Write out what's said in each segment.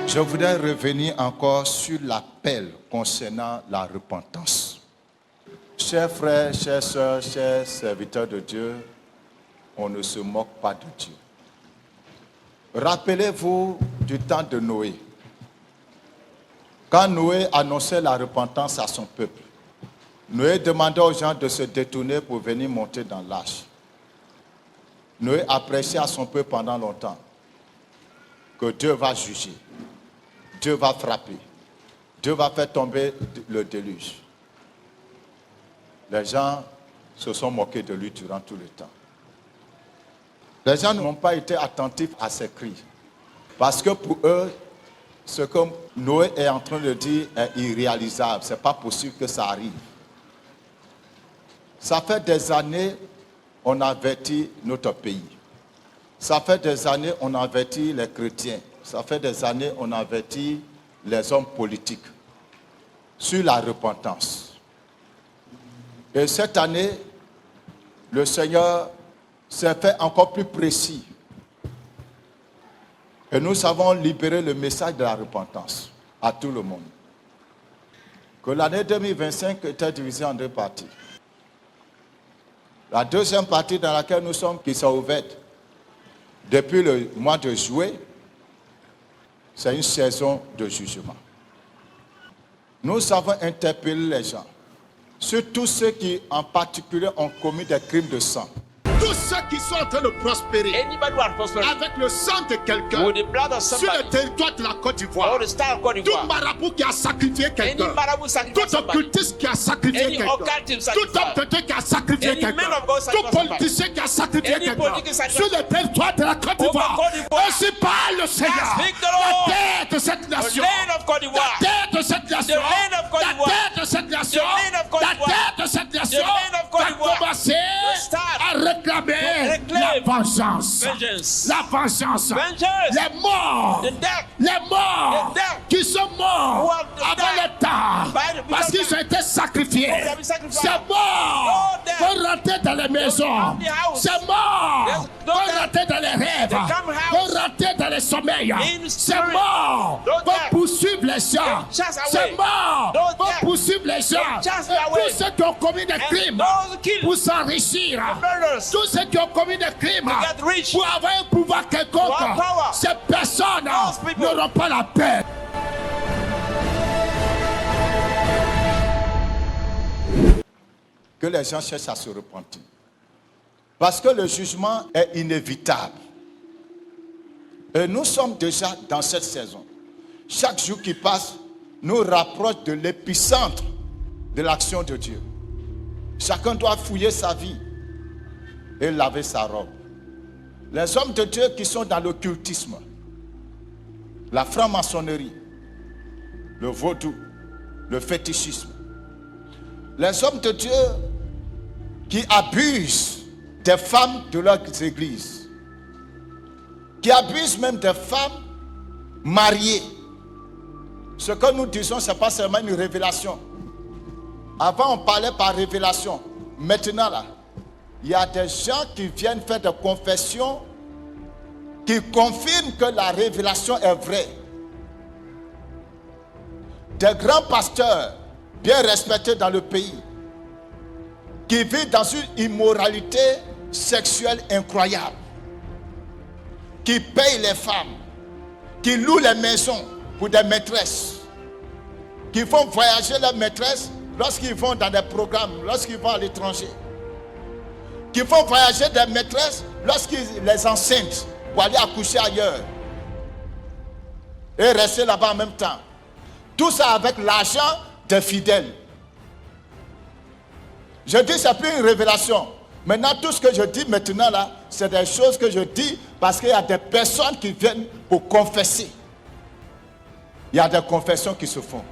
Je voudrais revenir encore sur l'appel concernant la repentance. Chers frères, chères sœurs, chers serviteurs de Dieu, on ne se moque pas de Dieu. Rappelez-vous du temps de Noé. Quand Noé annonçait la repentance à son peuple, Noé demandait aux gens de se détourner pour venir monter dans l'arche. Noé a prêché à son peuple pendant longtemps que Dieu va juger, Dieu va frapper, Dieu va faire tomber le déluge. Les gens se sont moqués de lui durant tout le temps. Les gens n'ont pas été attentifs à ses cris. Parce que pour eux, ce que Noé est en train de dire est irréalisable. Ce n'est pas possible que ça arrive. Ça fait des années on avertit notre pays. Ça fait des années on avertit les chrétiens. Ça fait des années on avertit les hommes politiques sur la repentance. Et cette année, le Seigneur s'est fait encore plus précis. Et nous avons libéré le message de la repentance à tout le monde. Que l'année 2025 était divisée en deux parties. La deuxième partie dans laquelle nous sommes, qui sont ouvertes depuis le mois de juillet, c'est une saison de jugement. Nous avons interpellé les gens sur tous ceux qui, en particulier, ont commis des crimes de sang. Tous ceux qui sont en train de prospérer avec le sang de quelqu'un sur le territoire de la Côte d'Ivoire, tout marabout qui a sacrifié quelqu'un, tout occultiste qui a sacrifié quelqu'un, tout homme de Dieu qui a sacrifié quelqu'un, tout politicien qui a sacrifié quelqu'un sur le territoire de la Côte d'Ivoire, ainsi parle le Seigneur, la terre de cette nation, la terre de cette nation, la terre de cette nation, la terre de cette nation va commencer à réclamer la vengeance. La vengeance. Les morts qui sont morts avant le temps parce qu'ils ont été sacrifiés. Ces morts vont rentrer dans les maisons. Ces morts vont rentrer dans les rêves, vont rentrer dans les sommeils. Ces morts vont poursuivre les gens. Ces morts vont poursuivre les gens. Tous ceux qui ont commis des crimes pour s'enrichir, tous ceux qui ont commis des crimes pour avoir un pouvoir quelconque, ces personnes n'auront pas la paix. Que les gens cherchent à se repentir. Parce que le jugement est inévitable. Et nous sommes déjà dans cette saison. Chaque jour qui passe nous rapproche de l'épicentre de l'action de Dieu. Chacun doit fouiller sa vie et laver sa robe. Les hommes de Dieu qui sont dans l'occultisme, la franc-maçonnerie, le vaudou, le fétichisme. Les hommes de Dieu qui abusent des femmes de leurs églises, qui abusent même des femmes mariées. Ce que nous disons, ce n'est pas seulement une révélation. Avant, on parlait par révélation. Maintenant, là, il y a des gens qui viennent faire des confessions qui confirment que la révélation est vraie. Des grands pasteurs bien respectés dans le pays qui vivent dans une immoralité sexuelle incroyable, qui payent les femmes, qui louent les maisons pour des maîtresses, qui font voyager leurs maîtresses lorsqu'ils vont dans des programmes, lorsqu'ils vont à l'étranger, qui font voyager des maîtresses lorsqu'ils les enceintent pour aller accoucher ailleurs et rester là-bas en même temps. Tout ça avec l'argent des fidèles. Je dis, c'est plus une révélation. Maintenant, tout ce que je dis maintenant là, c'est des choses que je dis parce qu'il y a des personnes qui viennent pour confesser. Il y a des confessions qui se font.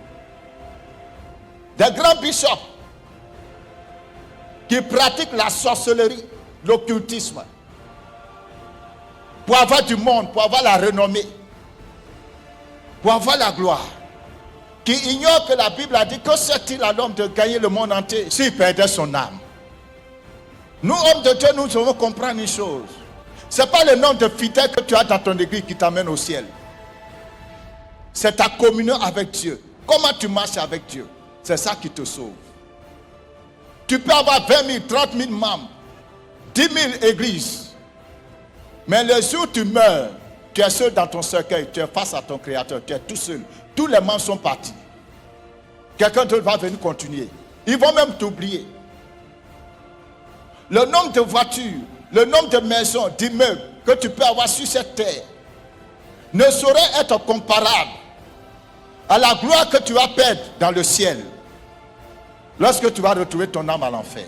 Des grands bishops qui pratiquent la sorcellerie, l'occultisme, pour avoir du monde, pour avoir la renommée, pour avoir la gloire, qui ignorent que la Bible a dit que sert-il à l'homme de gagner le monde entier s'il perdait son âme. Nous, hommes de Dieu, nous devons comprendre une chose. Ce n'est pas le nombre de fidèles que tu as dans ton église qui t'amène au ciel. c'est ta communion avec Dieu. Comment tu marches avec Dieu? C'est ça qui te sauve. Tu peux avoir 20 000, 30 000 membres, 10 000 églises. Mais le jour où tu meurs, tu es seul dans ton cercueil, tu es face à ton Créateur, tu es tout seul. Tous les membres sont partis. Quelqu'un d'autre va venir continuer. Ils vont même t'oublier. Le nombre de voitures, le nombre de maisons, d'immeubles que tu peux avoir sur cette terre ne saurait être comparable à la gloire que tu vas perdre dans le ciel lorsque tu vas retrouver ton âme à l'enfer.